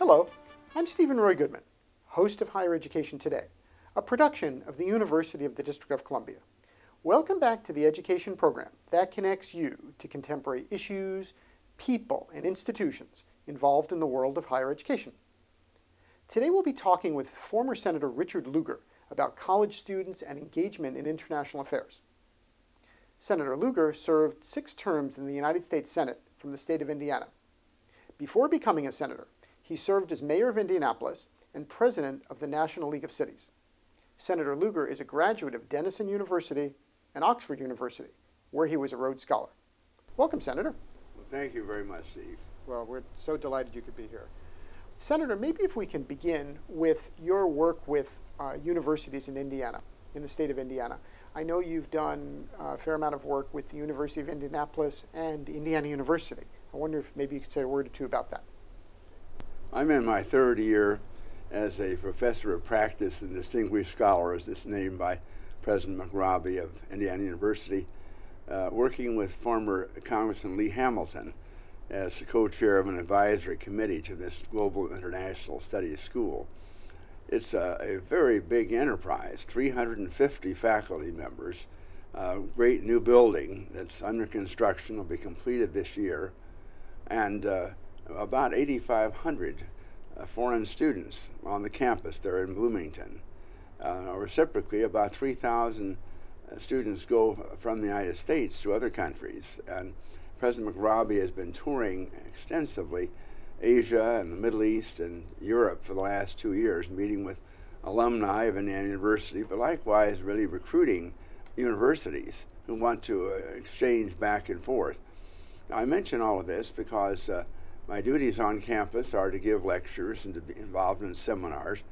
Hello, I'm Steven Roy Goodman, host of Higher Education Today, a production of the University of the District of Columbia. Welcome back to the education program that connects you to contemporary issues, people, and institutions involved in the world of higher education. Today we'll be talking with former Senator Richard Lugar about college students and engagement in international affairs. Senator Lugar served 6 terms in the United States Senate from the state of Indiana. Before becoming a senator, he served as mayor of Indianapolis and president of the National League of Cities. Senator Lugar is a graduate of Denison University and Oxford University, where he was a Rhodes Scholar. Welcome, Senator. Well, thank you very much, Steve. Well, we're so delighted you could be here. Senator, maybe if we can begin with your work with universities in Indiana, in the state of Indiana. I know you've done a fair amount of work with the University of Indianapolis and Indiana University. I wonder if maybe you could say a word or two about that. I'm in my 3rd year as a professor of practice and distinguished scholar, as it's named by President McRobbie of Indiana University, working with former Congressman Lee Hamilton as the co-chair of an advisory committee to this Global International Studies School. It's a very big enterprise, 350 faculty members, great new building that's under construction, will be completed this year, and about 8,500 foreign students on the campus there in Bloomington. Reciprocally, about 3,000 students go from the United States to other countries, and President McRobbie has been touring extensively Asia and the Middle East and Europe for the last 2 years, meeting with alumni of Indiana University, but likewise really recruiting universities who want to exchange back and forth. Now, I mention all of this because my duties on campus are to give lectures and to be involved in seminars,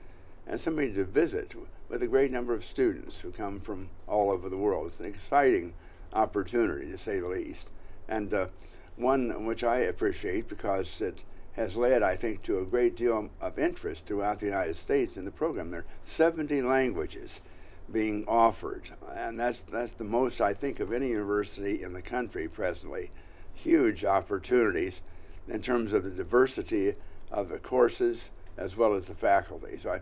and somebody to visit with a great number of students who come from all over the world. It's an exciting opportunity, to say the least, and one which I appreciate because it has led, I think, to a great deal of interest throughout the United States in the program. There are 70 languages being offered, and that's the most, I think, of any university in the country presently. Huge opportunities in terms of the diversity of the courses as well as the faculty. So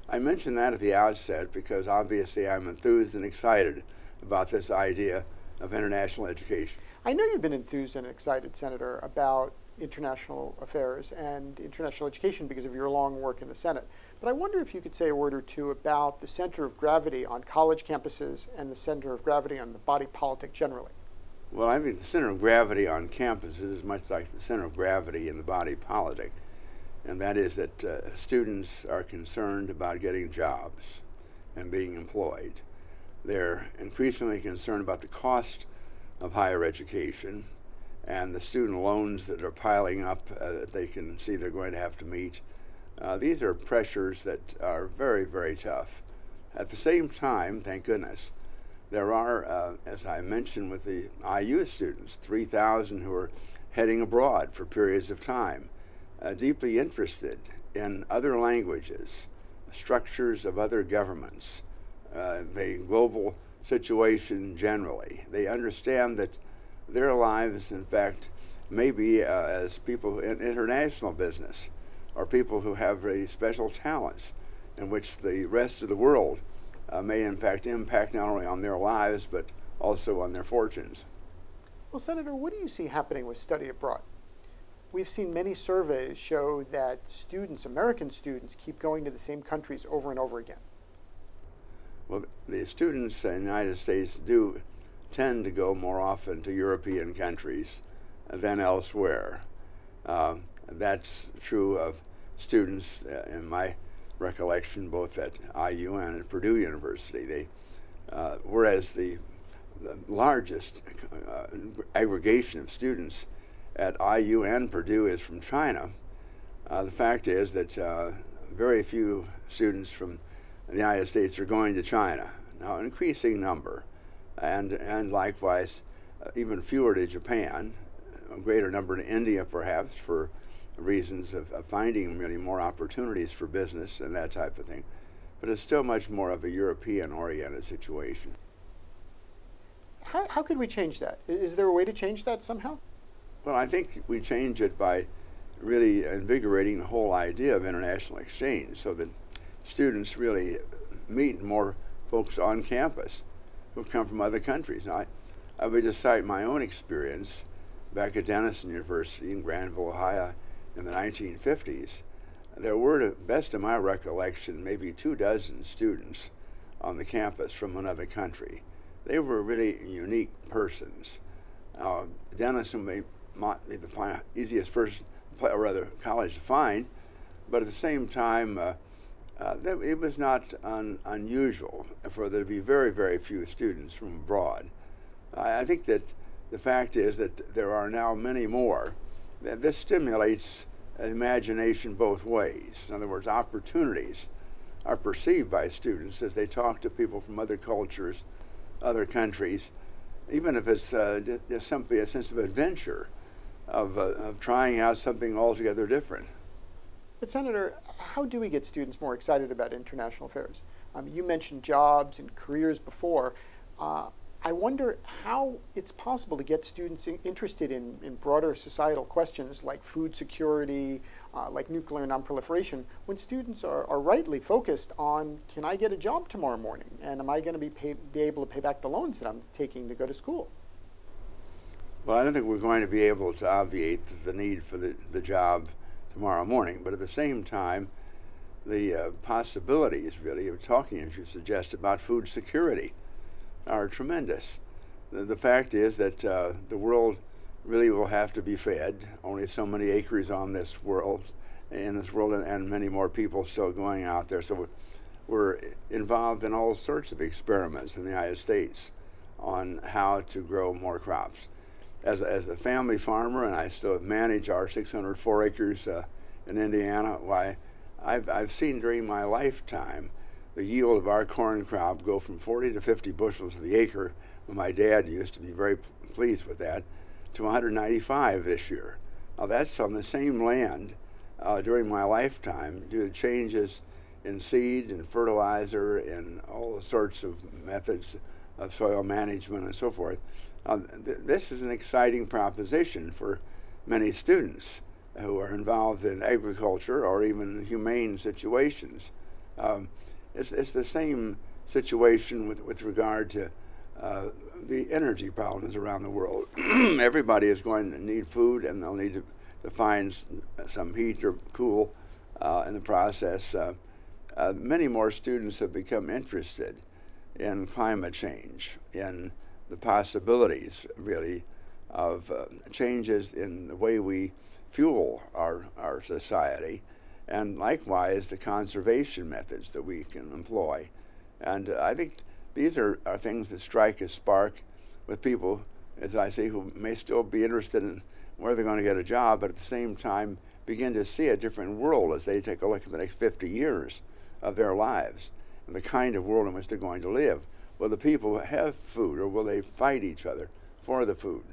I mention that at the outset because obviously I'm enthused and excited about this idea of international education. I know you've been enthused and excited, Senator, about international affairs and international education because of your long work in the Senate. But I wonder if you could say a word or two about the center of gravity on college campuses and the center of gravity on the body politic generally. Well, I think the center of gravity on campuses is much like the center of gravity in the body politic, and that is that students are concerned about getting jobs and being employed. They're increasingly concerned about the cost of higher education and the student loans that are piling up that they can see they're going to have to meet. These are pressures that are very, very tough. At the same time, thank goodness, there are, as I mentioned with the IU students, 3,000 who are heading abroad for periods of time, deeply interested in other languages, structures of other governments, the global situation generally. They understand that their lives, in fact, may be as people in international business or people who have very special talents in which the rest of the world may in fact impact not only on their lives but also on their fortunes. Well, Senator, what do you see happening with study abroad? We've seen many surveys show that students, American students, keep going to the same countries over and over again. Well, the students in the United States do tend to go more often to European countries than elsewhere. That's true of students in my recollection both at IU and at Purdue University. Whereas the largest aggregation of students at IU and Purdue is from China, the fact is that very few students from the United States are going to China. Now, an increasing number, and likewise even fewer to Japan, a greater number to India perhaps for reasons of finding really more opportunities for business and that type of thing. But it's still much more of a European-oriented situation. How could we change that? Is there a way to change that somehow? Well, I think we change it by really invigorating the whole idea of international exchange, so that students really meet more folks on campus who come from other countries. Now, I would just cite my own experience back at Denison University in Granville, Ohio in the 1950s. There were, to the best of my recollection, maybe 24 students on the campus from another country. They were really unique persons. Denison may not be the easiest person, or rather college to find, but at the same time, it was not unusual for there to be very, very few students from abroad. I think that the fact is that there are now many more. This stimulates imagination both ways. In other words, opportunities are perceived by students as they talk to people from other cultures, other countries, even if it's just simply a sense of adventure, of trying out something altogether different. But Senator, how do we get students more excited about international affairs? You mentioned jobs and careers before. I wonder how it's possible to get students interested in broader societal questions like food security, like nuclear nonproliferation, when students are rightly focused on, can I get a job tomorrow morning? And am I going to be able to pay back the loans that I'm taking to go to school? Well, I don't think we're going to be able to obviate the need for the job tomorrow morning, but at the same time, the possibilities really of talking, as you suggest, about food security are tremendous. The fact is that the world really will have to be fed. Only so many acres on this world, and many more people still going out there. So we're involved in all sorts of experiments in the United States on how to grow more crops. As a family farmer, and I still manage our 604 acres in Indiana, why, I've seen during my lifetime the yield of our corn crop go from 40 to 50 bushels to the acre, when my dad used to be very pleased with that, to 195 this year. Now that's on the same land during my lifetime due to changes in seed and fertilizer and all sorts of methods of soil management and so forth. This is an exciting proposition for many students who are involved in agriculture or even humane situations. It's the same situation with regard to the energy problems around the world. Everybody is going to need food, and they'll need to find some heat or cool in the process. Many more students have become interested in climate change, in the possibilities, really, of changes in the way we fuel our society, and likewise the conservation methods that we can employ. And I think these are things that strike a spark with people, as I say, who may still be interested in where they're going to get a job, but at the same time begin to see a different world as they take a look at the next 50 years of their lives and the kind of world in which they're going to live. Will the people have food, or will they fight each other for the food?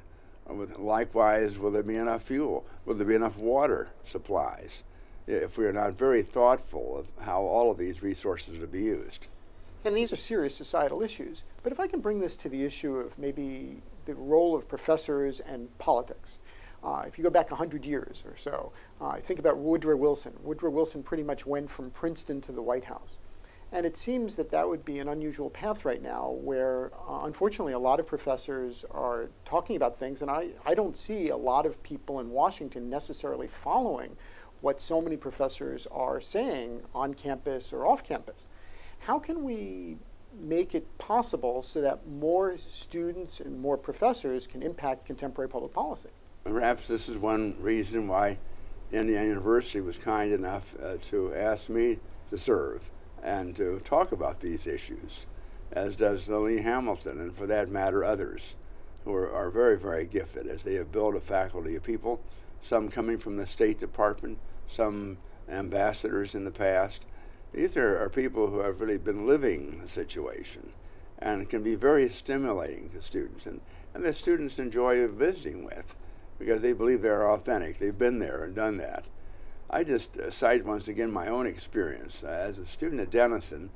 Or likewise, will there be enough fuel? Will there be enough water supplies? If we are not very thoughtful of how all of these resources are to be used. And these are serious societal issues. But if I can bring this to the issue of maybe the role of professors and politics. If you go back 100 years or so, think about Woodrow Wilson. Woodrow Wilson pretty much went from Princeton to the White House. And it seems that that would be an unusual path right now where, unfortunately, a lot of professors are talking about things, and I don't see a lot of people in Washington necessarily following what so many professors are saying on campus or off campus. How can we make it possible so that more students and more professors can impact contemporary public policy? Perhaps this is one reason why Indiana University was kind enough to ask me to serve and to talk about these issues, as does Lee Hamilton, and for that matter others, who are very, very gifted as they have built a faculty of people, some coming from the State Department, some ambassadors in the past. These are people who have really been living the situation and can be very stimulating to students, and the students enjoy visiting with because they believe they're authentic. They've been there and done that. I just cite once again my own experience. As a student at Denison,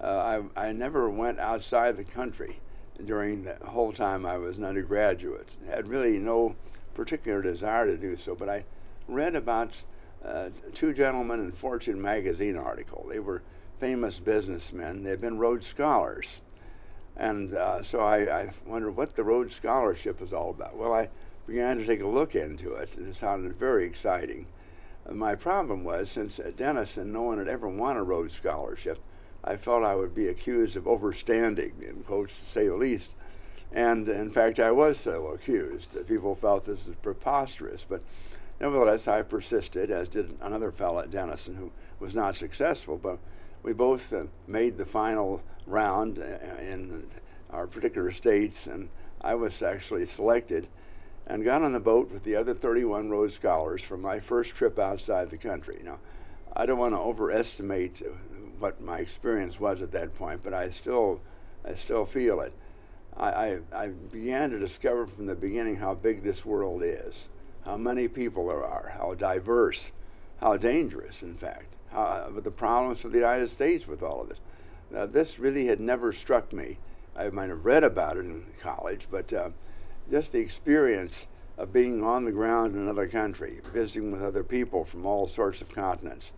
I never went outside the country during the whole time I was an undergraduate. I had really no particular desire to do so, but I read about two gentlemen in Fortune magazine article. They were famous businessmen. They'd been Rhodes Scholars. And so I wondered what the Rhodes Scholarship was all about. Well, I began to take a look into it, and it sounded very exciting. My problem was, since at Denison no one had ever won a Rhodes Scholarship, I felt I would be accused of overstanding, in quotes, to say the least. And in fact, I was so accused. People felt this was preposterous. But nevertheless, I persisted, as did another fellow at Denison who was not successful. But we both made the final round in our particular states, and I was actually selected and got on the boat with the other 31 Rhodes Scholars for my first trip outside the country. Now, I don't want to overestimate what my experience was at that point, but I still feel it. I began to discover from the beginning how big this world is, how many people there are, how diverse, how dangerous, in fact, with the problems of the United States with all of this. Now, this really had never struck me. I might have read about it in college, but just the experience of being on the ground in another country, visiting with other people from all sorts of continents,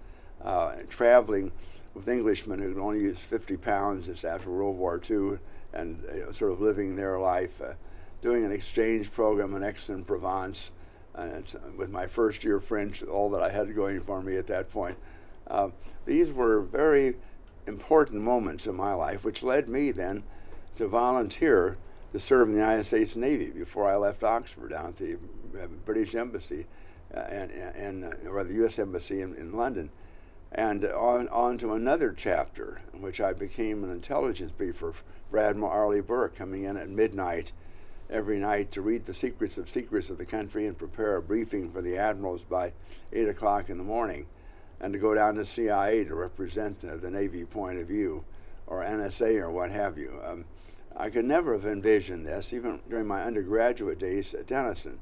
traveling with Englishmen who could only use 50 pounds just after World War II, and sort of living their life, doing an exchange program in Aix-en-Provence, with my first year French, all that I had going for me at that point. These were very important moments in my life, which led me then to volunteer to serve in the United States Navy before I left Oxford down at the British Embassy, or the U.S. Embassy in London, and on to another chapter in which I became an intelligence briefer for Admiral Arleigh Burke, coming in at midnight every night to read the secrets of the country and prepare a briefing for the admirals by 8 o'clock in the morning, and to go down to CIA to represent the Navy point of view, or NSA or what have you. I could never have envisioned this, even during my undergraduate days at Denison.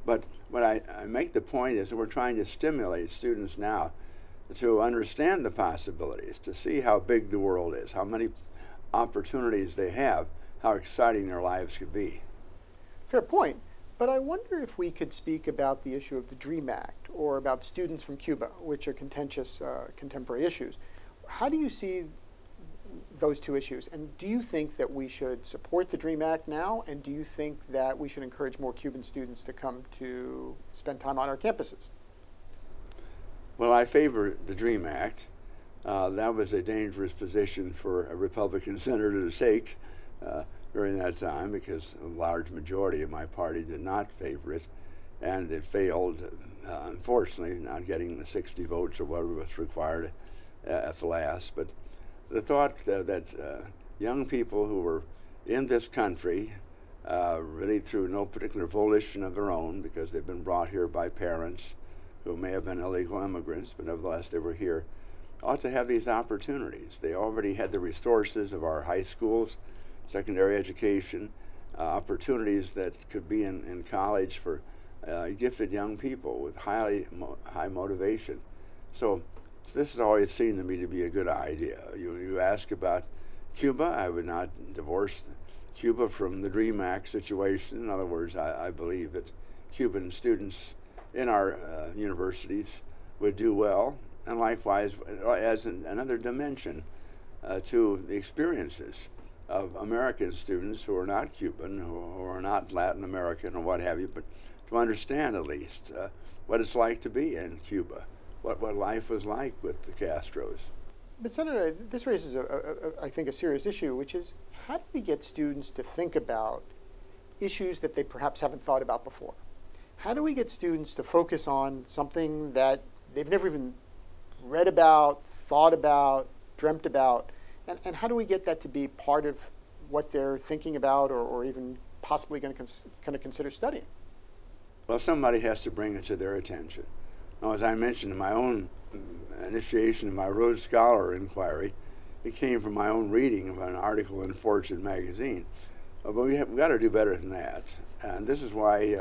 But what I make the point is that we're trying to stimulate students now to understand the possibilities, to see how big the world is, how many opportunities they have, how exciting their lives could be. Fair point. But I wonder if we could speak about the issue of the DREAM Act, or about students from Cuba, which are contentious contemporary issues. How do you see those two issues? And do you think that we should support the DREAM Act now? And do you think that we should encourage more Cuban students to come to spend time on our campuses? Well, I favor the DREAM Act. That was a dangerous position for a Republican senator to take during that time, because a large majority of my party did not favor it, and it failed, unfortunately, not getting the 60 votes or whatever was required at the last. But the thought that young people who were in this country, really through no particular volition of their own, because they've been brought here by parents who may have been illegal immigrants, but nevertheless they were here, ought to have these opportunities. They already had the resources of our high schools, secondary education, opportunities that could be in college for gifted young people with high motivation. So this has always seemed to me to be a good idea. You ask about Cuba, I would not divorce Cuba from the DREAM Act situation. In other words, I believe that Cuban students in our universities would do well, and likewise as another dimension to the experiences of American students who are not Cuban, who are not Latin American or what have you, but to understand at least what it's like to be in Cuba, what life was like with the Castros. But Senator, this raises, I think, a serious issue, which is how do we get students to think about issues that they perhaps haven't thought about before? How do we get students to focus on something that they've never even read about, thought about, dreamt about, and how do we get that to be part of what they're thinking about, or even possibly going to consider studying? Well, somebody has to bring it to their attention. Now, as I mentioned in my own initiation of my Rhodes Scholar inquiry, it came from my own reading of an article in Fortune magazine. But we've got to do better than that. And this is why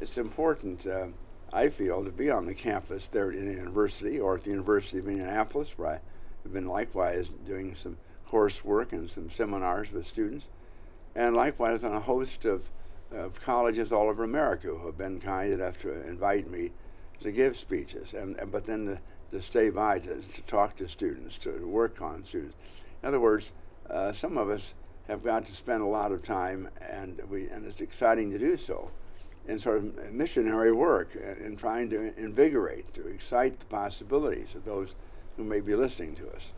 it's important, I feel, to be on the campus there in a university, or at the University of Indianapolis, where I have been likewise doing some coursework and some seminars with students, and likewise on a host of colleges all over America who have been kind enough to invite me to give speeches, but then to stay by, to talk to students, to work on students. In other words, some of us have got to spend a lot of time, and it's exciting to do so, in sort of missionary work, in trying to invigorate, to excite the possibilities of those who may be listening to us.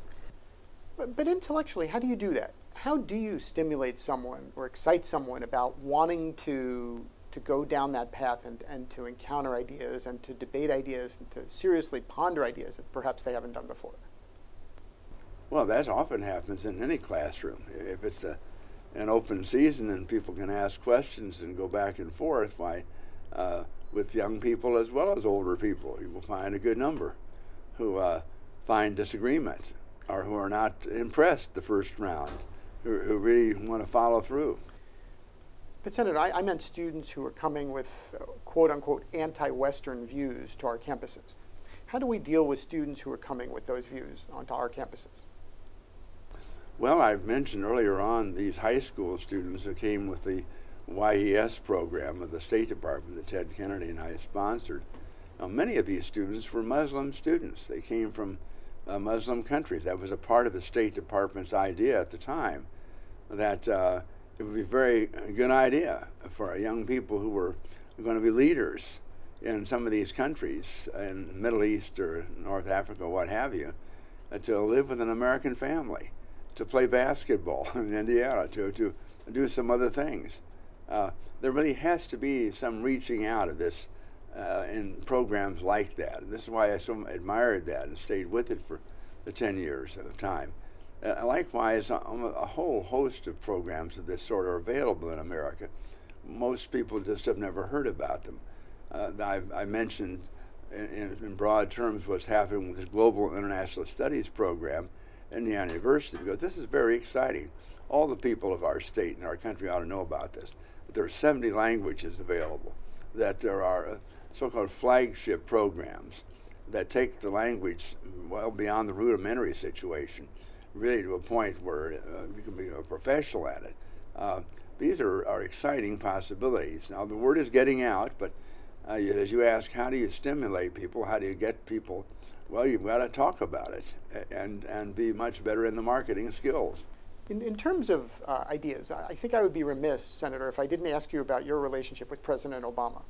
But intellectually, how do you do that? How do you stimulate someone or excite someone about wanting to go down that path and to encounter ideas and to debate ideas and to seriously ponder ideas that perhaps they haven't done before? Well, that often happens in any classroom. If it's an open season and people can ask questions and go back and forth, why, with young people as well as older people, you will find a good number who find disagreement or who are not impressed the first round, who really want to follow through. But Senator, I meant students who are coming with quote-unquote anti-Western views to our campuses. How do we deal with students who are coming with those views onto our campuses? Well, I've mentioned earlier on these high school students who came with the YES program of the State Department that Ted Kennedy and I sponsored. Now, many of these students were Muslim students. They came from Muslim countries. That was a part of the State Department's idea at the time, that it would be a very good idea for young people who were going to be leaders in some of these countries, in the Middle East or North Africa, what have you, to live with an American family, to play basketball in Indiana, to do some other things. There really has to be some reaching out of this in programs like that. And this is why I so admired that and stayed with it for the 10 years at a time. Likewise, a whole host of programs of this sort are available in America. Most people just have never heard about them. I mentioned in broad terms what's happening with the Global International Studies program at Indiana University, because this is very exciting. All the people of our state and our country ought to know about this. But there are 70 languages available, that there are so-called flagship programs that take the language well beyond the rudimentary situation, really to a point where you can be a professional at it. These are exciting possibilities. Now, the word is getting out, but as you ask, how do you stimulate people? How do you get people? Well, you've got to talk about it and be much better in the marketing skills. In terms of ideas, I think I would be remiss, Senator, if I didn't ask you about your relationship with President Obama.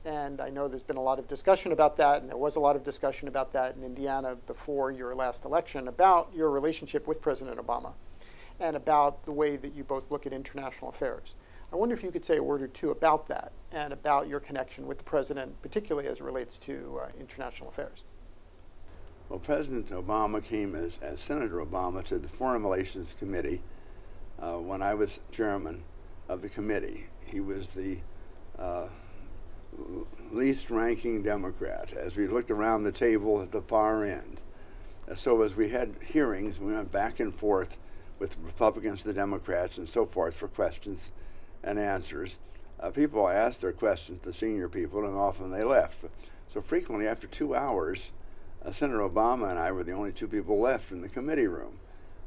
And I know there's been a lot of discussion about that, and there was a lot of discussion about that in Indiana before your last election, about your relationship with President Obama and about the way that you both look at international affairs. I wonder if you could say a word or two about that and about your connection with the President, particularly as it relates to international affairs. Well, President Obama came as Senator Obama to the Foreign Relations Committee when I was chairman of the committee. He was the least ranking Democrat as we looked around the table at the far end. So as we had hearings, we went back and forth with Republicans, the Democrats, and so forth for questions and answers. People asked their questions to senior people, and often they left. So frequently, after 2 hours, Senator Obama and I were the only two people left in the committee room.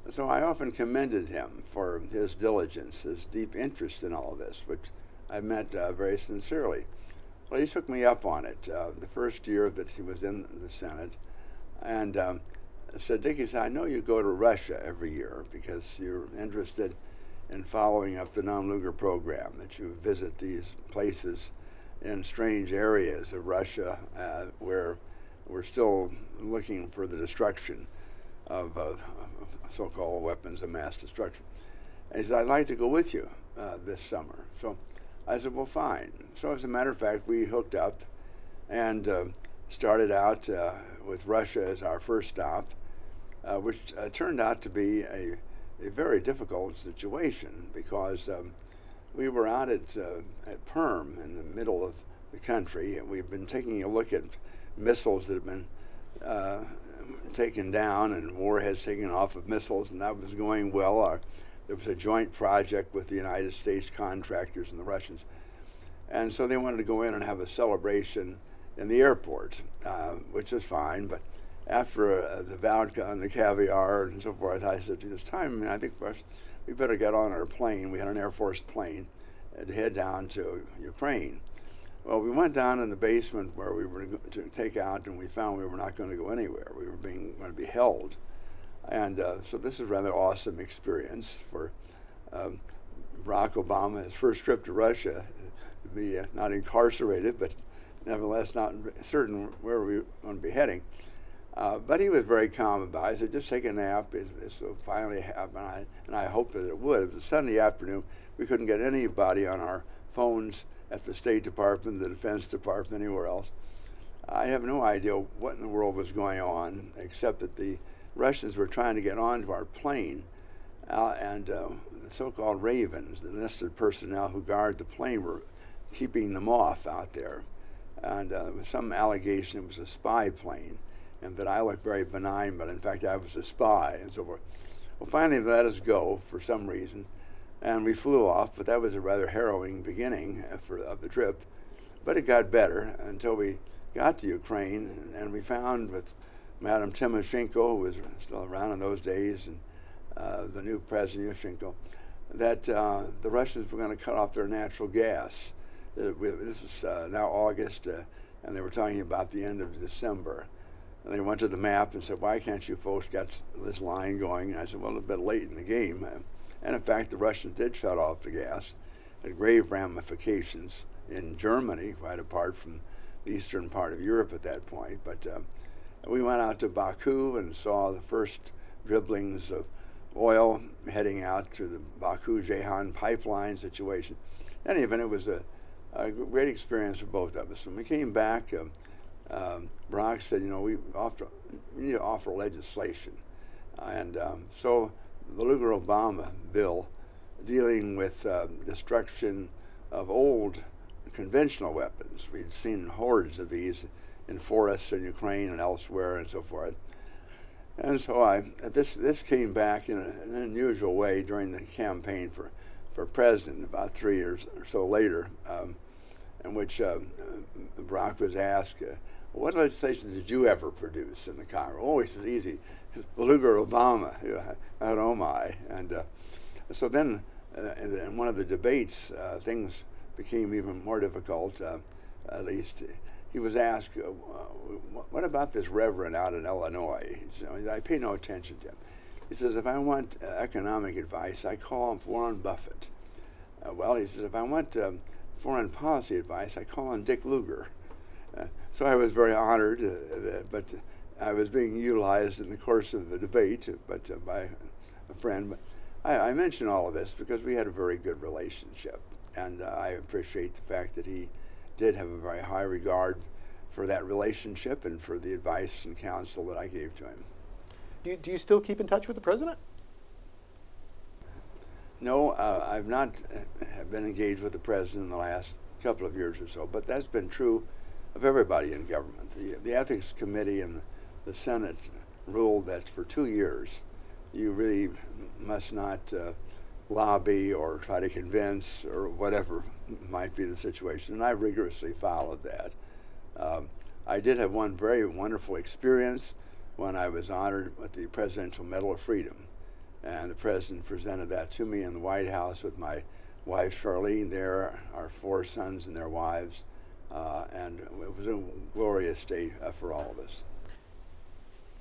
So I often commended him for his diligence, his deep interest in all of this, which I meant very sincerely. Well, he took me up on it the first year that he was in the Senate, and said, Dickie, I know you go to Russia every year because you're interested in following up the Nunn-Lugar program, that you visit these places in strange areas of Russia where we're still looking for the destruction of so-called weapons of mass destruction. And he said, I'd like to go with you this summer. So I said, well, fine. So as a matter of fact, we hooked up and started out with Russia as our first stop, which turned out to be a very difficult situation because we were out at Perm in the middle of the country, and we've been taking a look at missiles that have been taken down and warheads taken off of missiles, and that was going well. There was a joint project with the United States contractors and the Russians. And so they wanted to go in and have a celebration in the airport, which is fine. But after the vodka and the caviar and so forth, I said, it's time. I mean, I think we better get on our plane. We had an Air Force plane to head down to Ukraine. Well, we went down in the basement where we were to take out, and we found we were not going to go anywhere. We were going to be held. And so this is a rather awesome experience for Barack Obama, his first trip to Russia, to be not incarcerated, but nevertheless not certain where we were going to be heading. But he was very calm about it. He said, just take a nap. This will finally happen. And I hoped that it would. It was a Sunday afternoon. We couldn't get anybody on our phones at the State Department, the Defense Department, anywhere else. I have no idea what in the world was going on, except that the Russians were trying to get onto our plane, and the so-called Ravens, the enlisted personnel who guard the plane, were keeping them off out there. And there was some allegation it was a spy plane, and that I looked very benign, but in fact I was a spy, and so forth. Well, finally they let us go for some reason, and we flew off, but that was a rather harrowing beginning of the trip. But it got better until we got to Ukraine, and we found with Madam Timoshenko, who was still around in those days, and the new President Yushchenko, that the Russians were going to cut off their natural gas. This is now August, and they were talking about the end of December. And they went to the map and said, why can't you folks get this line going? And I said, well, a bit late in the game. And in fact, the Russians did shut off the gas. It had grave ramifications in Germany, quite apart from the eastern part of Europe at that point. But we went out to Baku and saw the first dribblings of oil heading out through the Baku-Jehan pipeline situation. In any event, it was a great experience for both of us. When we came back, Barack said, you know, we need to offer legislation. And so the Lugar-Obama bill dealing with destruction of old conventional weapons. We'd seen hordes of these in forests in Ukraine and elsewhere and so forth. And so this came back in an unusual way during the campaign for president about 3 years or so later, in which Barack was asked, what legislation did you ever produce in the Congress? Oh, he said, easy, Lugar-Obama, oh my. And so then in one of the debates, things became even more difficult, at least. He was asked, what about this reverend out in Illinois? He said, I pay no attention to him. He says, if I want economic advice, I call on Warren Buffett. Well, he says, if I want foreign policy advice, I call on Dick Lugar. So I was very honored, but I was being utilized in the course of the debate, but by a friend. But I mention all of this because we had a very good relationship, and I appreciate the fact that he did have a very high regard for that relationship and for the advice and counsel that I gave to him. Do you still keep in touch with the president? No, I've not been engaged with the president in the last couple of years or so, but that's been true of everybody in government. The Ethics Committee and the Senate ruled that for 2 years you really must not lobby or try to convince or whatever might be the situation, and I rigorously followed that. I did have one very wonderful experience when I was honored with the Presidential Medal of Freedom, and the President presented that to me in the White House with my wife Charlene there, our 4 sons and their wives, and it was a glorious day for all of us.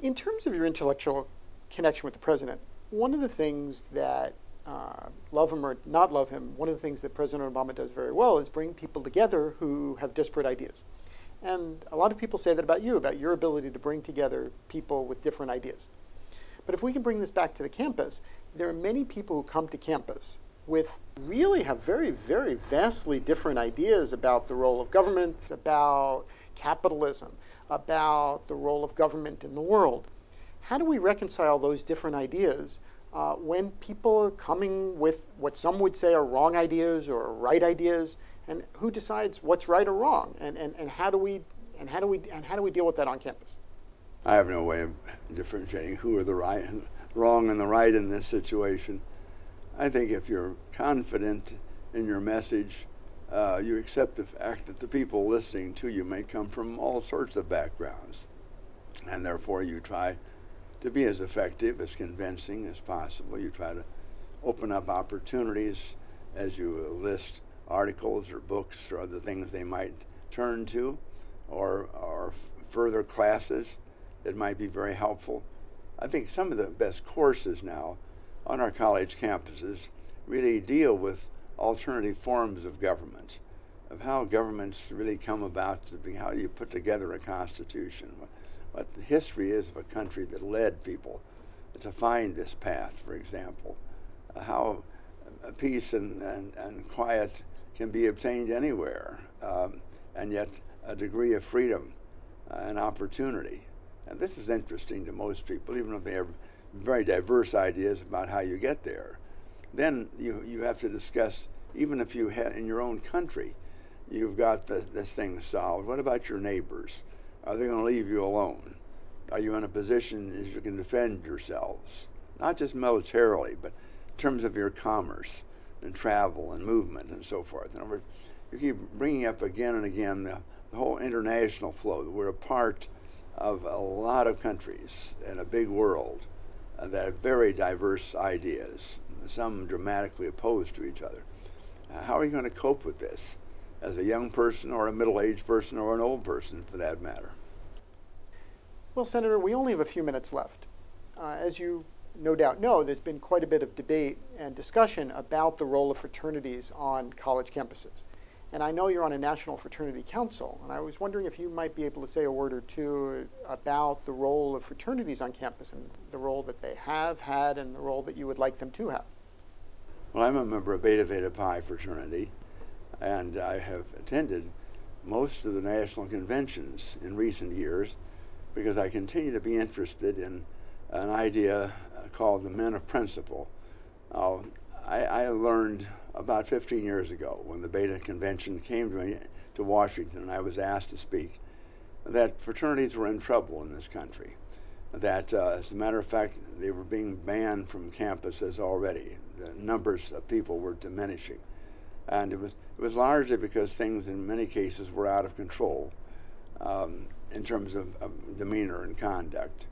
In terms of your intellectual connection with the president, one of the things that, love him or not love him, one of the things that President Obama does very well is bring people together who have disparate ideas. And a lot of people say that about you, about your ability to bring together people with different ideas. But if we can bring this back to the campus, there are many people who come to campus with really have very, very vastly different ideas about the role of government, about capitalism, about the role of government in the world. How do we reconcile those different ideas when people are coming with what some would say are wrong ideas or right ideas, and who decides what's right or wrong, and how do we deal with that on campus? I have no way of differentiating who are the right and wrong and the right in this situation. I think if you're confident in your message, you accept the fact that the people listening to you may come from all sorts of backgrounds, and therefore you try to be as effective, as convincing as possible. You try to open up opportunities as you list articles or books or other things they might turn to, or further classes that might be very helpful. I think some of the best courses now on our college campuses really deal with alternative forms of government, of how governments really come about to be, how do you put together a constitution, what the history is of a country that led people to find this path, for example, how peace and quiet can be obtained anywhere, and yet a degree of freedom and opportunity. And this is interesting to most people, even if they have very diverse ideas about how you get there. Then you have to discuss, even if you had in your own country, you've got this thing solved. What about your neighbors? Are they going to leave you alone? Are you in a position that you can defend yourselves? Not just militarily, but in terms of your commerce and travel and movement and so forth. In other words, you keep bringing up again and again the whole international flow, that we're a part of a lot of countries in a big world that have very diverse ideas, some dramatically opposed to each other. How are you going to cope with this as a young person or a middle-aged person or an old person for that matter? Well, Senator, we only have a few minutes left. As you no doubt know, there's been quite a bit of debate and discussion about the role of fraternities on college campuses. And I know you're on a National Fraternity Council, and I was wondering if you might be able to say a word or two about the role of fraternities on campus and the role that they have had and the role that you would like them to have. Well, I'm a member of Beta Theta Pi fraternity, and I have attended most of the national conventions in recent years because I continue to be interested in an idea called the Men of Principle. I learned about 15 years ago when the Beta Convention came to me to Washington and I was asked to speak, that fraternities were in trouble in this country. That, as a matter of fact, they were being banned from campuses already. The numbers of people were diminishing. And it was largely because things in many cases were out of control in terms of demeanor and conduct.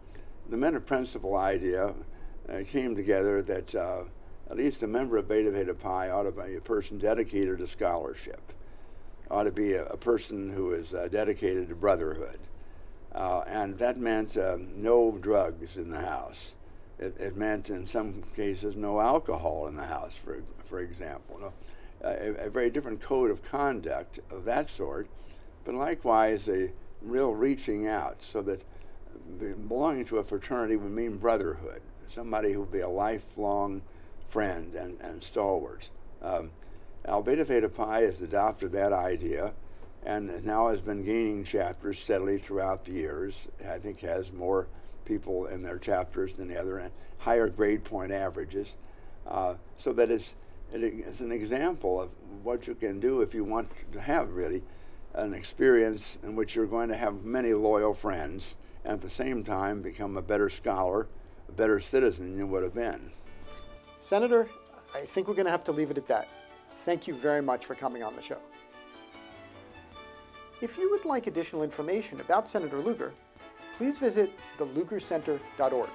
The Men of Principle idea came together that at least a member of Beta Theta Pi ought to be a person dedicated to scholarship, ought to be a person who is dedicated to brotherhood. And that meant no drugs in the house. It meant, in some cases, no alcohol in the house, for example. A very different code of conduct of that sort, but likewise a real reaching out, so that belonging to a fraternity would mean brotherhood, somebody who would be a lifelong friend and stalwart. Beta Theta Pi has adopted that idea and now has been gaining chapters steadily throughout the years. I think has more people in their chapters than the other, and higher grade point averages. So that it's an example of what you can do if you want to have really an experience in which you're going to have many loyal friends and at the same time become a better scholar, a better citizen than you would have been. Senator, I think we're going to have to leave it at that. Thank you very much for coming on the show. If you would like additional information about Senator Lugar, please visit thelugarcenter.org.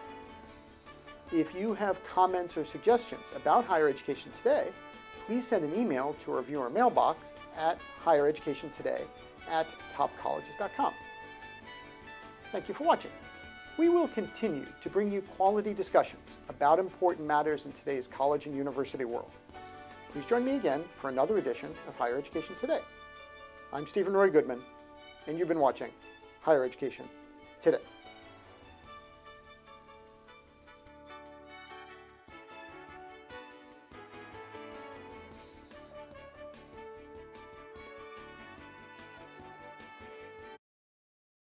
If you have comments or suggestions about higher education today, please send an email to our viewer mailbox at highereducationtoday@topcolleges.com. Thank you for watching. We will continue to bring you quality discussions about important matters in today's college and university world. Please join me again for another edition of Higher Education Today. I'm Steven Roy Goodman, and you've been watching Higher Education Today.